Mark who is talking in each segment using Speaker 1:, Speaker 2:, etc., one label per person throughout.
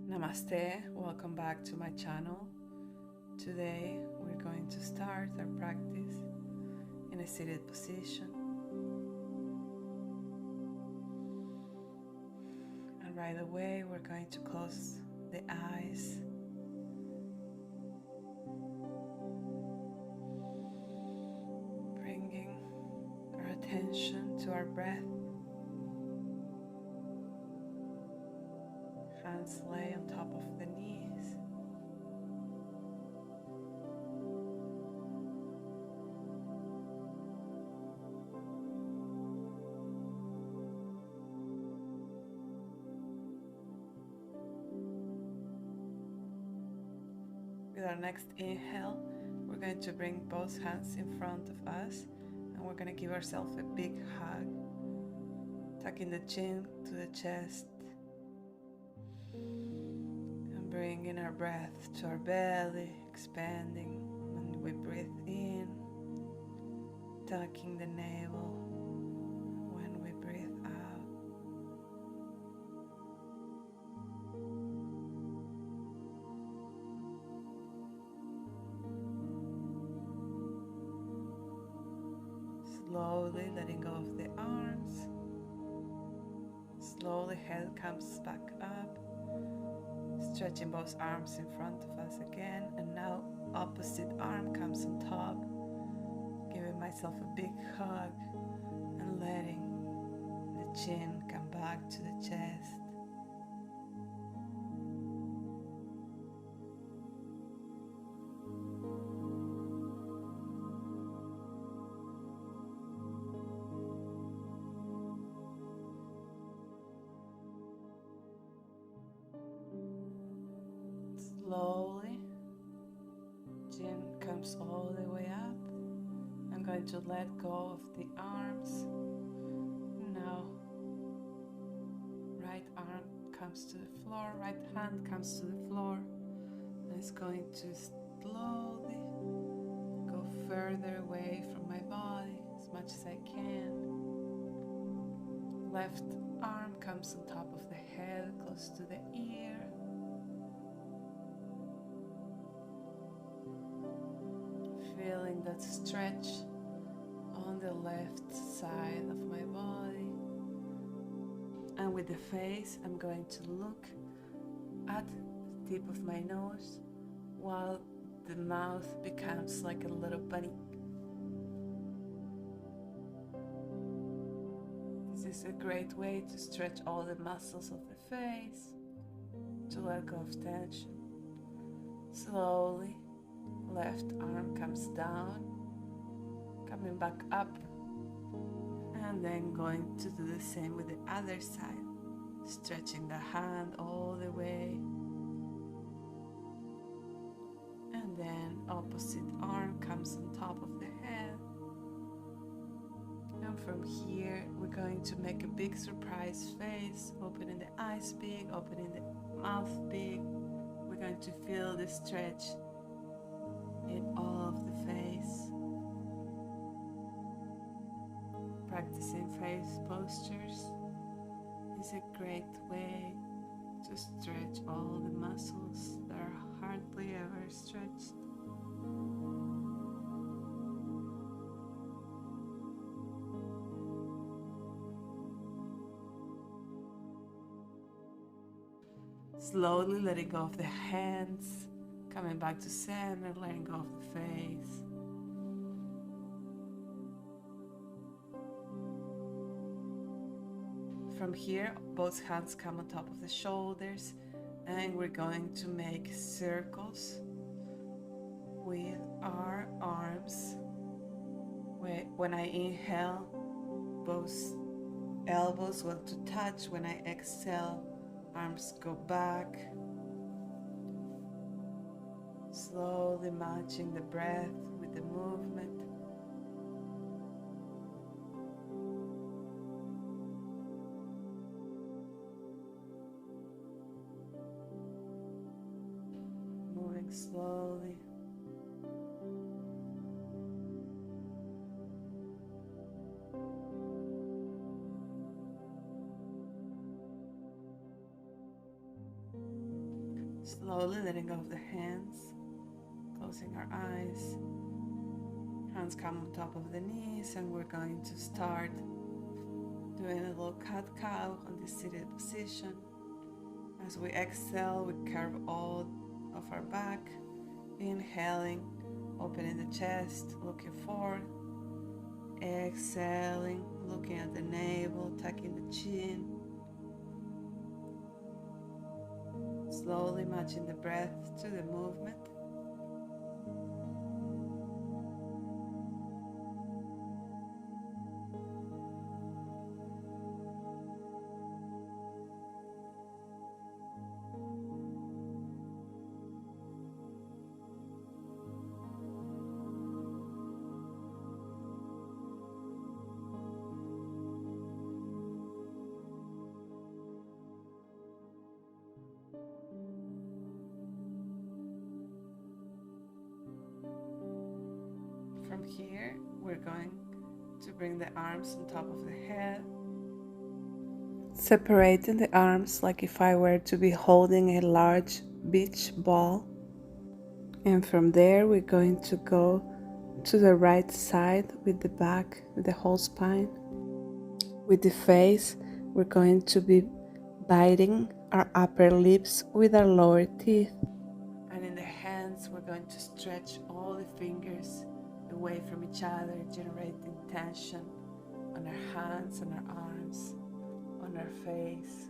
Speaker 1: Namaste, welcome back to my channel. Today we're going to start our practice in a seated position. And right away we're going to close the eyes. Bringing our attention to our breath. Hands lay on top of the knees. With our next inhale, we're going to bring both hands in front of us and we're going to give ourselves a big hug, tucking the chin to the chest. Bringing our breath to our belly, expanding when we breathe in, tucking the navel when we breathe out. Slowly letting go of the arms. Slowly head comes back up. Stretching both arms in front of us again, and now opposite arm comes on top, giving myself a big hug and letting the chin come back to the chest. Slowly, chin comes all the way up. I'm going to let go of the arms. Now, right arm comes to the floor, right hand comes to the floor. And it's going to slowly go further away from my body as much as I can. Left arm comes on top of the head, close to the ear. Feeling that stretch on the left side of my body. And with the face, I'm going to look at the tip of my nose while the mouth becomes like a little bunny. This is a great way to stretch all the muscles of the face, to let go of tension. Slowly, left arm comes down, coming back up, and then going to do the same with the other side, stretching the hand all the way, and then opposite arm comes on top of the head. And from here we're going to make a big surprise face, opening the eyes big, opening the mouth big. We're going to feel the stretch in all of the face. Practicing face postures is a great way to stretch all the muscles that are hardly ever stretched. Slowly letting go of the hands, coming back to center, letting go of the face. From here, both hands come on top of the shoulders, and we're going to make circles with our arms. When I inhale, both elbows want to touch. When I exhale, arms go back. Slowly matching the breath with the movement. Moving slowly. Slowly letting go of the hands, closing our eyes. Hands come on top of the knees, and we're going to start doing a little cat-cow on this seated position. As we exhale, we curve all of our back. Inhaling, opening the chest, looking forward. Exhaling, looking at the navel, tucking the chin. Slowly matching the breath to the movement. From here, we're going to bring the arms on top of the head, separating the arms like if I were to be holding a large beach ball. And from there, we're going to go to the right side with the back, with the whole spine. With the face, we're going to be biting our upper lips with our lower teeth. And in the hands, we're going to stretch all the fingers away from each other, generating tension on our hands, on our arms, on our face.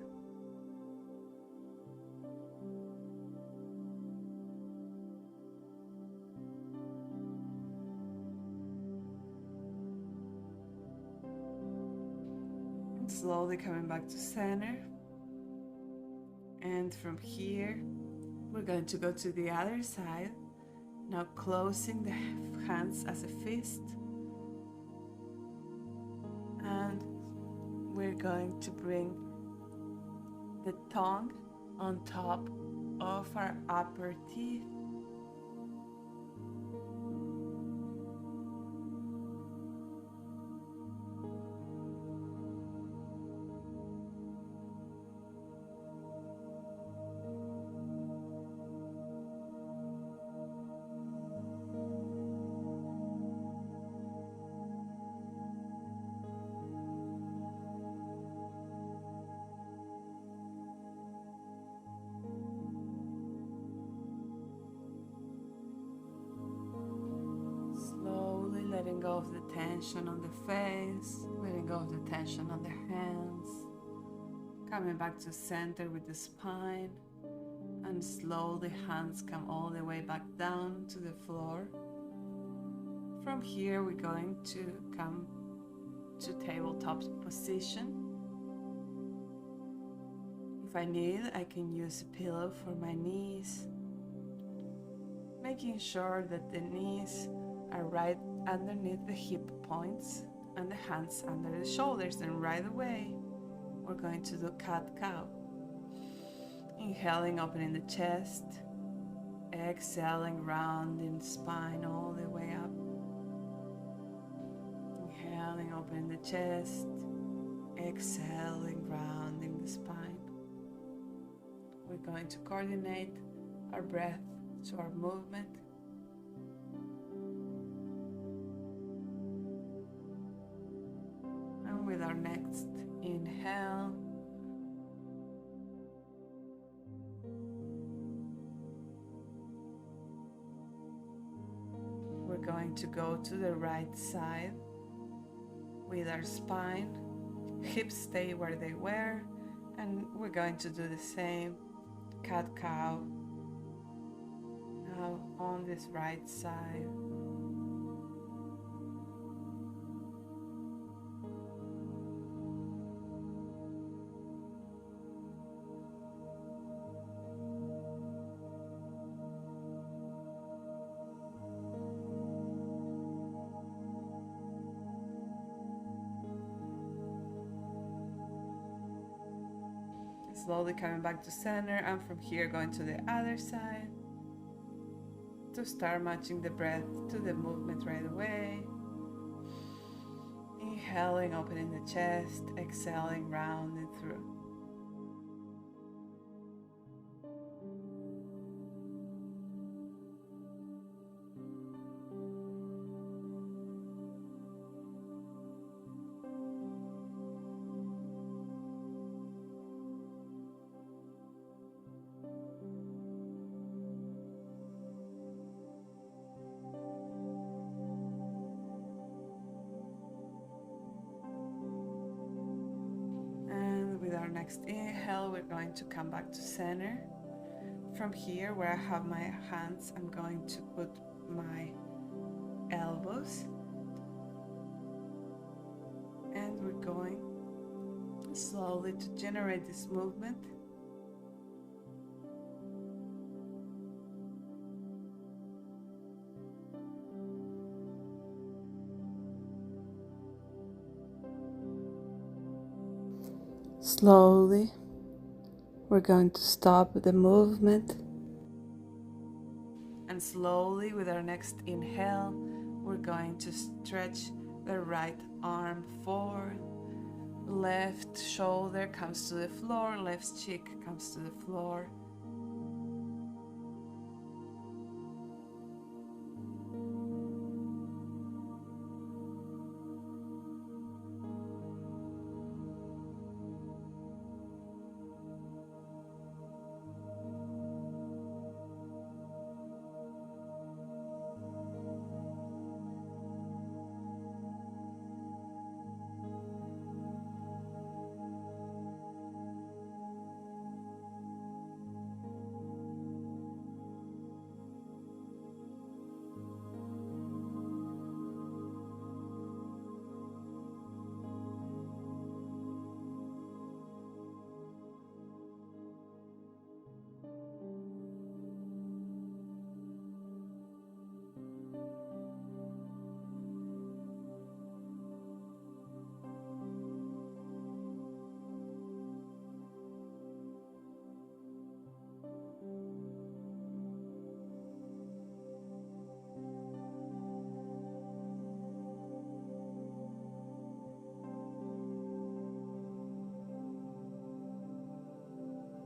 Speaker 1: And slowly coming back to center. And from here, we're going to go to the other side. Now closing the hands as a fist. And we're going to bring the tongue on top of our upper teeth. Letting go of the tension on the face, letting go of the tension on the hands, coming back to center with the spine, and slowly hands come all the way back down to the floor. From here, we're going to come to tabletop position. If I need, I can use a pillow for my knees, making sure that the knees are right underneath the hip points and the hands under the shoulders. And right away, we're going to do cat-cow. Inhaling, opening the chest. Exhaling, rounding the spine all the way up. Inhaling, opening the chest. Exhaling, rounding the spine. We're going to coordinate our breath to our movement. With our next inhale, we're going to go to the right side with our spine, hips stay where they were, and we're going to do the same cat-cow now on this right side. Slowly coming back to center, and from here going to the other side to start matching the breath to the movement right away. Inhaling, opening the chest, exhaling, rounding through. next inhale, we're going to come back to center. From here, where I have my hands, I'm going to put my elbows. And we're going slowly to generate this movement. Slowly, we're going to stop the movement. And slowly, with our next inhale, we're going to stretch the right arm forward. Left shoulder comes to the floor, left cheek comes to the floor.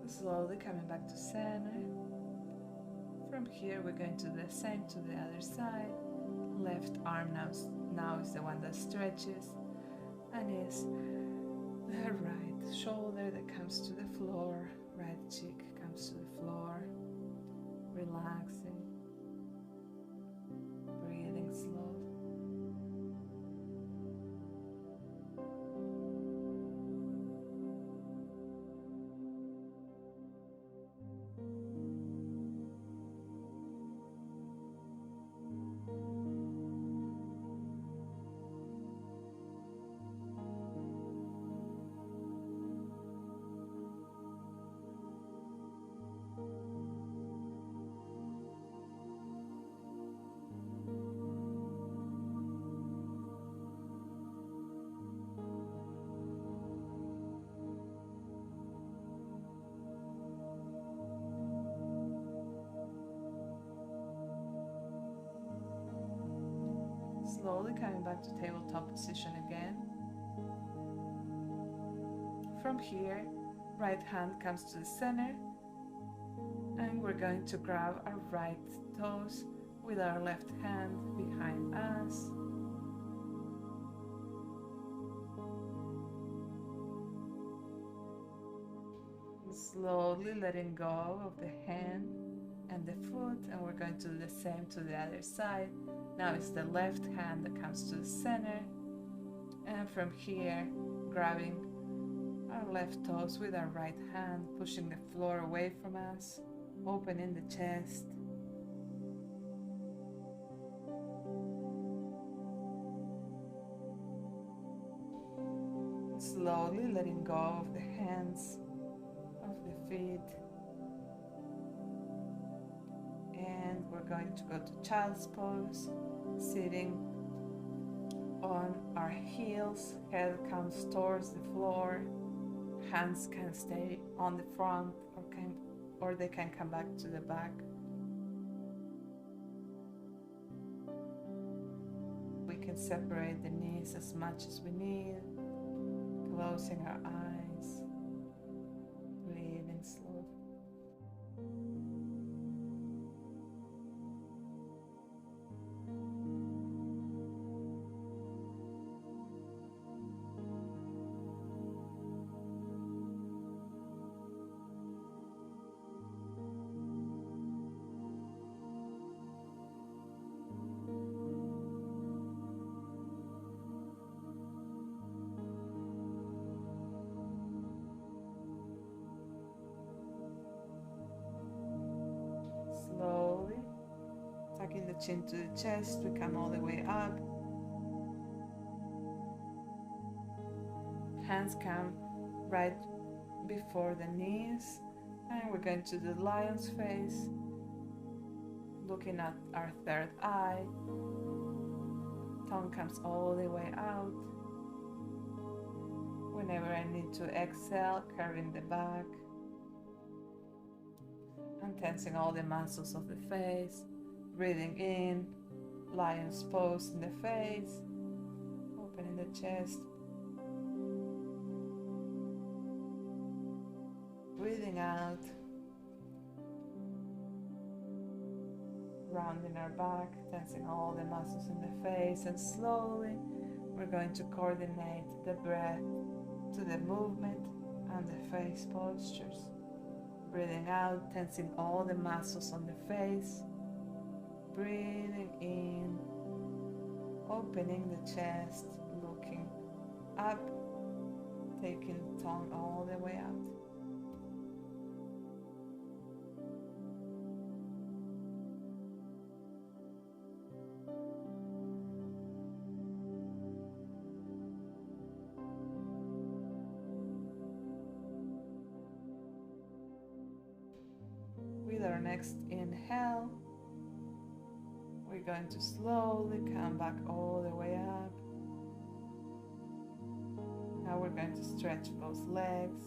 Speaker 1: Slowly coming back to center. From here, we're going to do the same to the other side. Left arm now is the one that stretches, and is the right shoulder that comes to the floor, right cheek comes to the floor. Relaxing, breathing slowly. Slowly coming back to tabletop position again. From here, right hand comes to the center, and we're going to grab our right toes with our left hand behind us. Slowly letting go of the hand and the foot, and we're going to do the same to the other side. Now it's the left hand that comes to the center, and from here, grabbing our left toes with our right hand, pushing the floor away from us, opening the chest. Slowly letting go of the hands, of the feet. And we're going to go to child's pose, sitting on our heels, head comes towards the floor, hands can stay on the front or they can come back to the back. We can separate the knees as much as we need, closing our eyes, breathing slowly. the chin to the chest, we come all the way up. Hands come right before the knees, and we're going to the lion's face, looking at our third eye. Tongue comes all the way out. Whenever I need to exhale, curving the back and tensing all the muscles of the face. Breathing in, lion's pose in the face, opening the chest. Breathing out, rounding our back, tensing all the muscles in the face, and slowly we're going to coordinate the breath to the movement and the face postures. Breathing out, tensing all the muscles on the face. Breathing in, opening the chest, looking up, taking the tongue all the way out. With our next inhale, we're going to slowly come back all the way up. Now we're going to stretch both legs.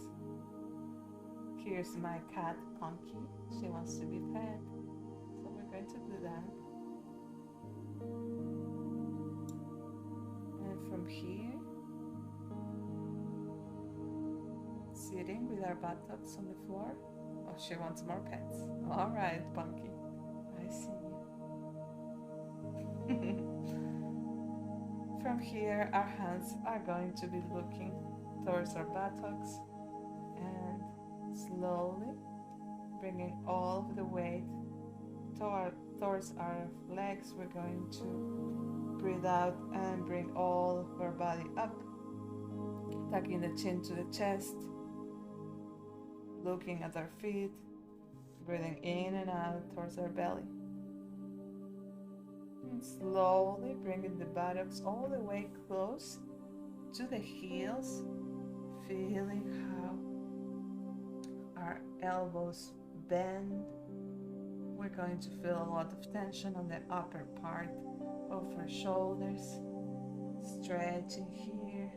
Speaker 1: Here's my cat, Punky. She wants to be fed, so we're going to do that. And from here, sitting with our buttocks on the floor. Oh, she wants more pets. All right, Punky, I see you. From here, our hands are going to be looking towards our buttocks and slowly bringing all of the weight towards our legs. We're going to breathe out and bring all of our body up, tucking the chin to the chest, looking at our feet, breathing in and out towards our belly. And slowly bringing the buttocks all the way close to the heels, feeling how our elbows bend. We're going to feel a lot of tension on the upper part of our shoulders, stretching here.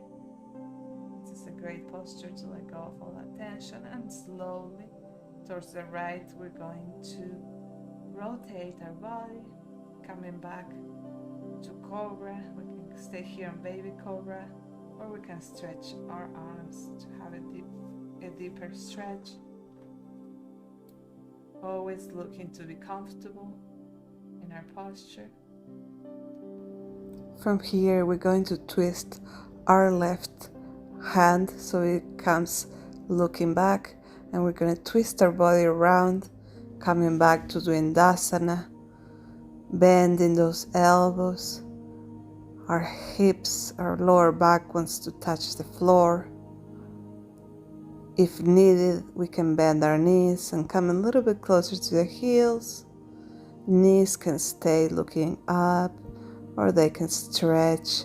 Speaker 1: This is a great posture to let go of all that tension, and slowly towards the right we're going to rotate our body, coming back to cobra. We can stay here on baby cobra, or we can stretch our arms to have a deeper stretch. Always looking to be comfortable in our posture. From here we're going to twist our left hand so it comes looking back, and we're going to twist our body around, coming back to Dvandasana, bending those elbows. Our hips, our lower back wants to touch the floor. If needed, we can bend our knees and come a little bit closer to the heels. Knees can stay looking up, or they can stretch,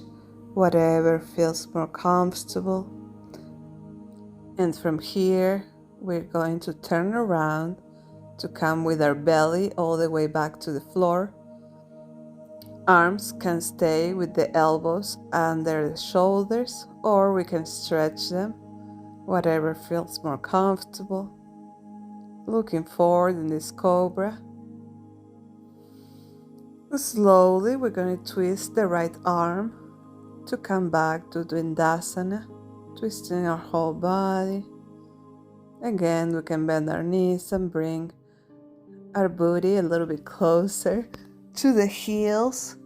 Speaker 1: whatever feels more comfortable. And from here, we're going to turn around to come with our belly all the way back to the floor. Arms can stay with the elbows under the shoulders, or we can stretch them, whatever feels more comfortable. Looking forward in this cobra. Slowly, we're going to twist the right arm to come back to Dvandasana, twisting our whole body. Again, we can bend our knees and bring our booty a little bit closer to the heels.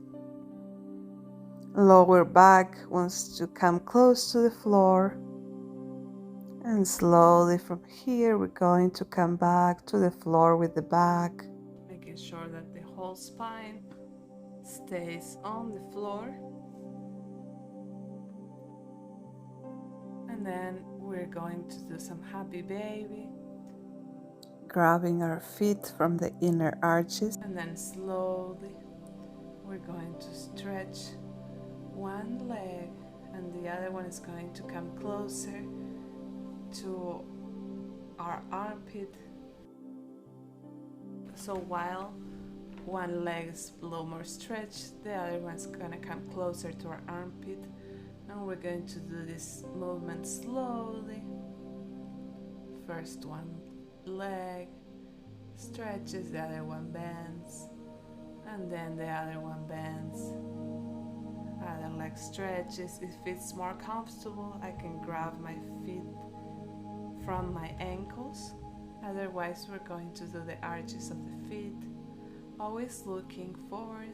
Speaker 1: Lower back wants to come close to the floor. And slowly from here, we're going to come back to the floor with the back. Making sure that the whole spine stays on the floor. And then we're going to do some happy baby. Grabbing our feet from the inner arches. And then slowly we're going to stretch one leg and the other one is going to come closer to our armpit. So while one leg is a little more stretched, the other one's gonna come closer to our armpit, and we're going to do this movement slowly. First one leg stretches, the other one bends, and then the other one bends. Other leg stretches. If it's more comfortable, I can grab my feet from my ankles. Otherwise, we're going to do the arches of the feet, always looking forward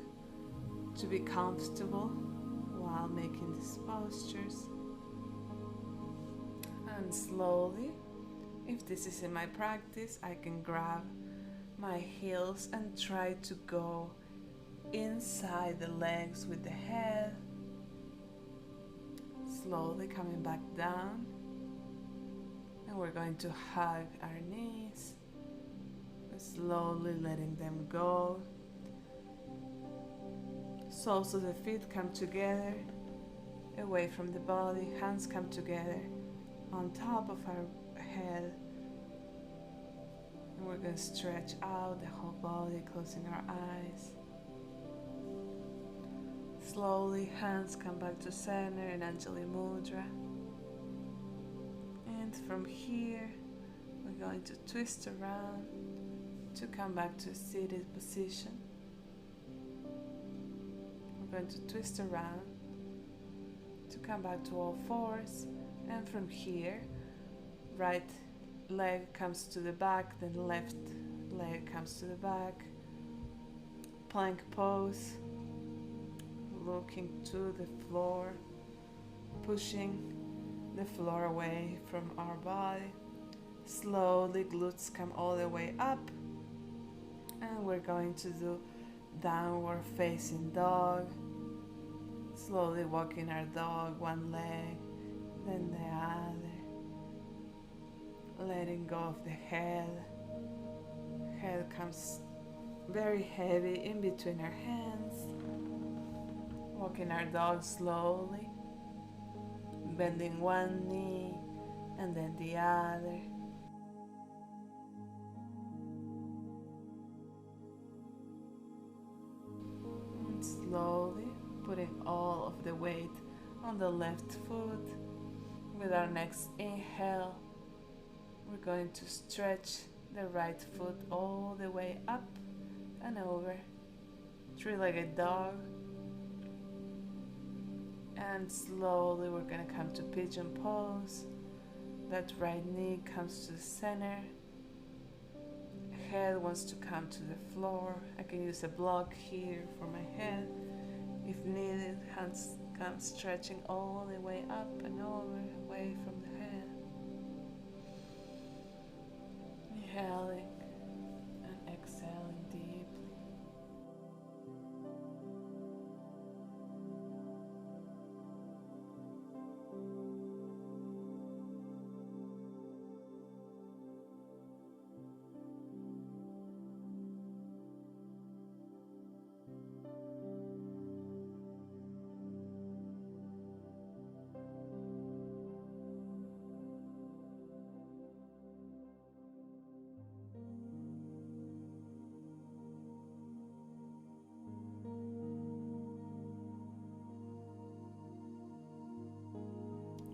Speaker 1: to be comfortable while making these postures. And slowly, if this is in my practice, I can grab my heels and try to go inside the legs with the head, slowly coming back down. And we're going to hug our knees, slowly letting them go. Soles of the feet come together, away from the body, hands come together on top of our head. And we're going to stretch out the whole body, closing our eyes. Slowly, hands come back to center in Anjali Mudra. And from here, we're going to twist around to come back to a seated position. We're going to twist around to come back to all fours. And from here, right leg comes to the back, then left leg comes to the back. Plank pose. Looking to the floor, pushing the floor away from our body. Slowly, glutes come all the way up, and we're going to do downward facing dog. Slowly walking our dog, one leg, then the other. Letting go of the head. Head comes very heavy in between our hands. Walking our dog slowly, bending one knee and then the other. And slowly putting all of the weight on the left foot. With our next inhale, we're going to stretch the right foot all the way up and over. Three-legged dog. And slowly we're going to come to pigeon pose. That right knee comes to the center. Head wants to come to the floor. I can use a block here for my head. If needed, hands come stretching all the way up and over, away from the head. Inhaling and exhaling deeply.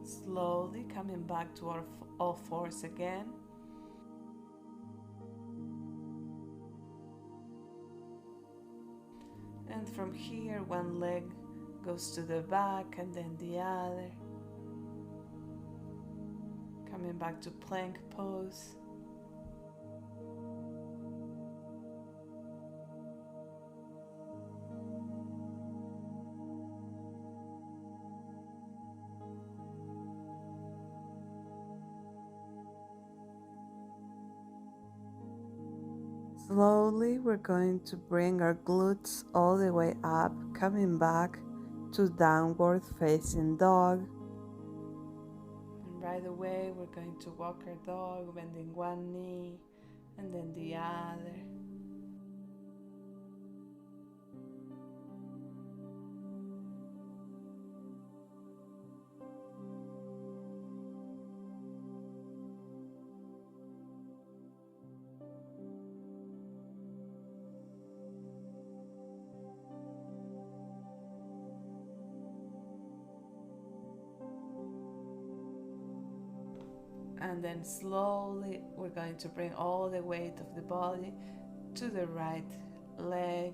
Speaker 1: Slowly coming back to our all fours again. And from here, one leg goes to the back and then the other. Coming back to plank pose. Slowly, we're going to bring our glutes all the way up, coming back to downward facing dog. And right away, we're going to walk our dog, bending one knee and then the other. And then slowly we're going to bring all the weight of the body to the right leg.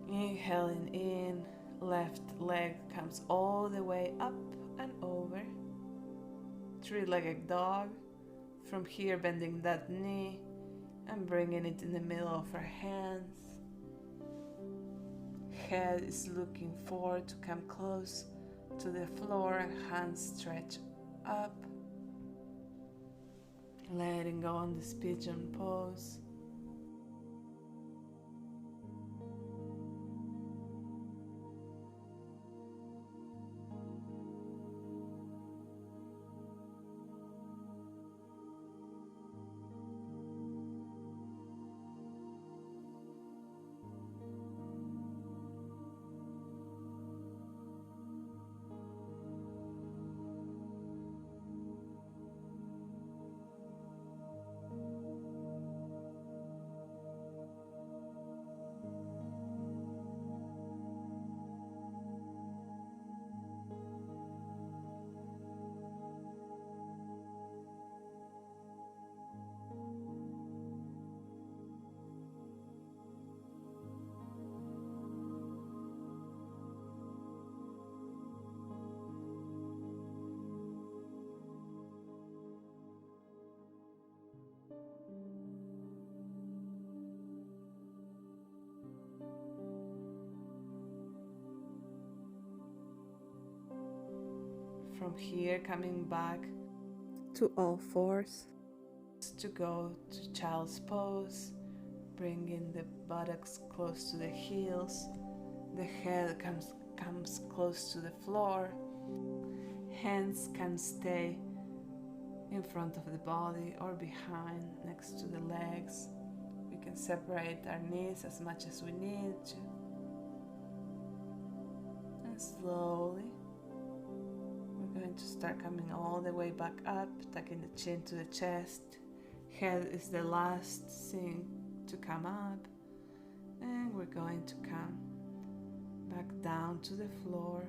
Speaker 1: Inhaling in, left leg comes all the way up and over. Three-legged dog. From here, bending that knee and bringing it in the middle of our hands. Head is looking forward to come close to the floor and hands stretch up. Letting go on this pigeon pose. From here, coming back to all fours to go to child's pose, bringing the buttocks close to the heels, the head comes close to the floor, hands can stay in front of the body or behind next to the legs. We can separate our knees as much as we need to, and slowly we're going to start coming all the way back up, tucking the chin to the chest. Head is the last thing to come up, and we're going to come back down to the floor.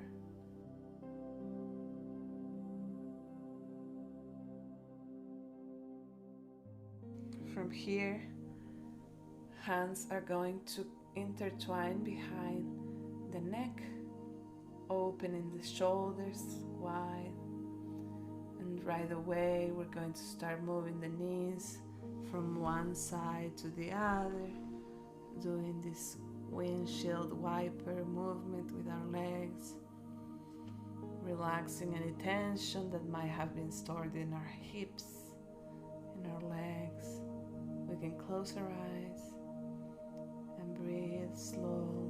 Speaker 1: From here, hands are going to intertwine behind the neck, opening the shoulders wide, and right away we're going to start moving the knees from one side to the other, doing this windshield wiper movement with our legs, relaxing any tension that might have been stored in our hips, in our legs. We can close our eyes and breathe slowly.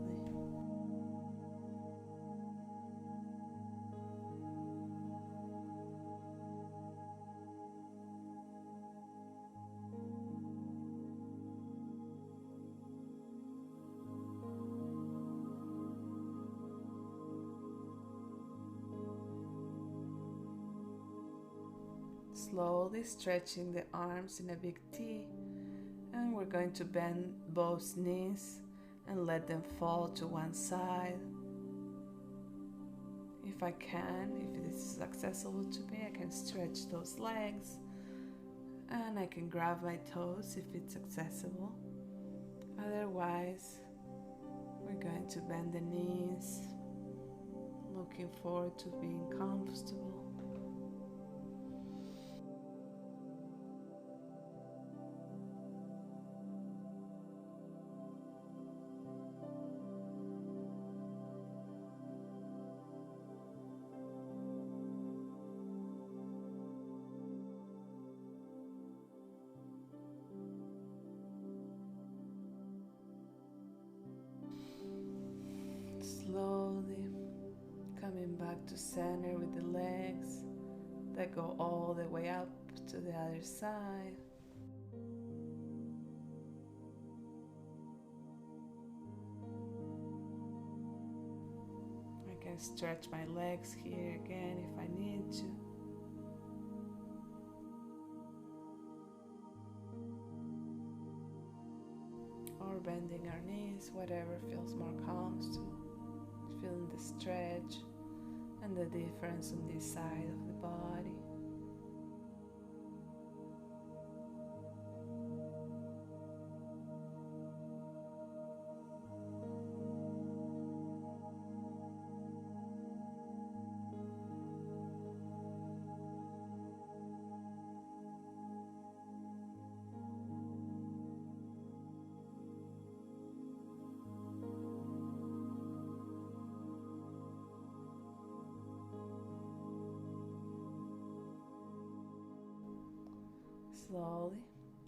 Speaker 1: Slowly stretching the arms in a big T, and we're going to bend both knees and let them fall to one side. If I can, if this is accessible to me, I can stretch those legs and I can grab my toes if it's accessible. Otherwise, we're going to bend the knees, looking forward to being comfortable. Slowly coming back to center with the legs that go all the way up to the other side. I can stretch my legs here again if I need to. Or bending our knees, whatever feels more comfortable. Feeling the stretch and the difference on this side of the body. Slowly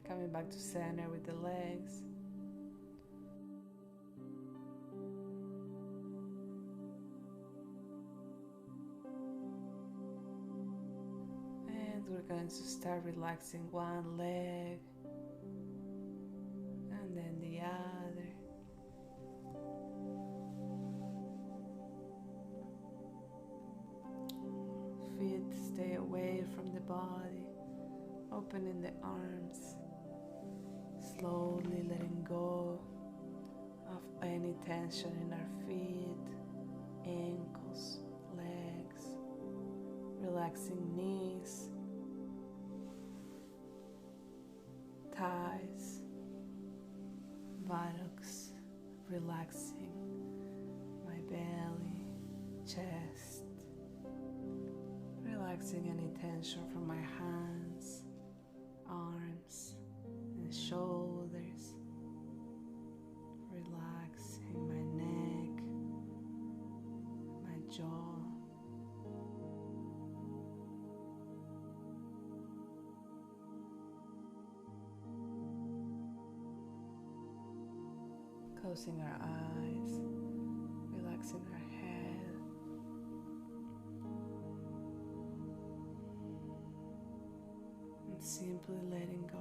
Speaker 1: coming back to center with the legs. And we're going to start relaxing one leg and then the other. Feet stay away from the body, opening the arms, slowly letting go of any tension in our feet, ankles, legs, relaxing knees, thighs, buttocks, relaxing my belly, chest, relaxing any tension from my hands, arms, and shoulders, relaxing my neck, my jaw. Closing our eyes, relaxing our head, and simply letting go.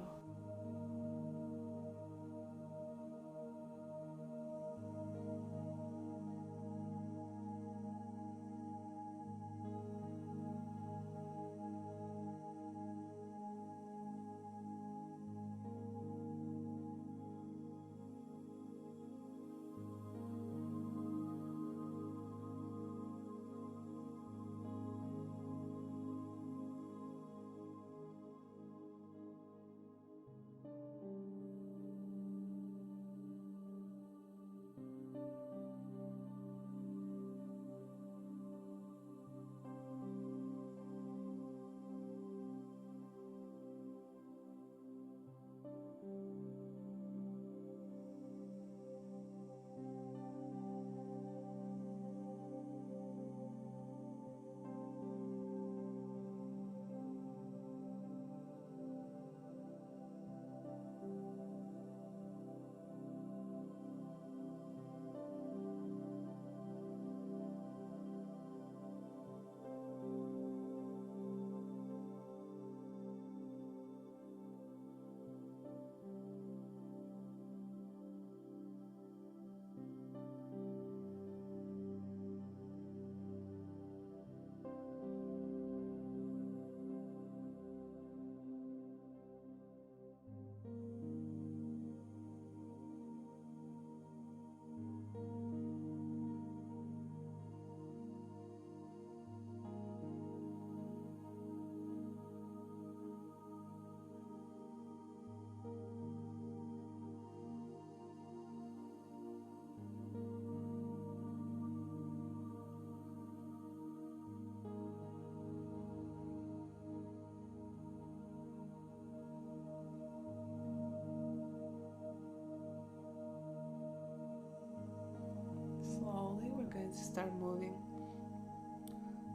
Speaker 1: Slowly, we're going to start moving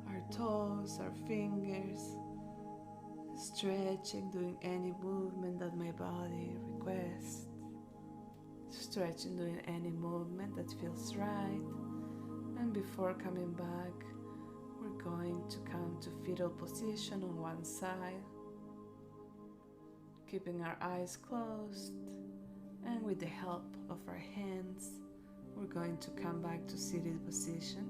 Speaker 1: our toes, our fingers, stretching, doing any movement that my body requests. Stretching, doing any movement that feels right. And before coming back, we're going to come to fetal position on one side, keeping our eyes closed, and with the help of our hands, we're going to come back to seated position.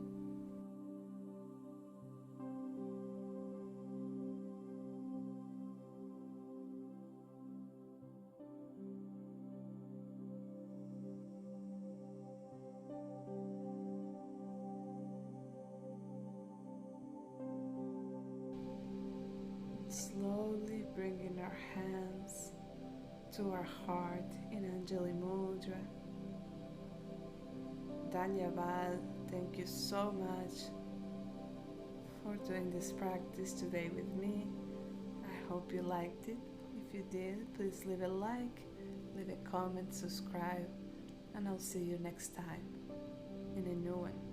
Speaker 1: Slowly bringing our hands to our heart in Anjali Mudra. Dani, thank you so much for doing this practice today with me. I hope you liked it. If you did, please leave a like, leave a comment, subscribe, and I'll see you next time in a new one.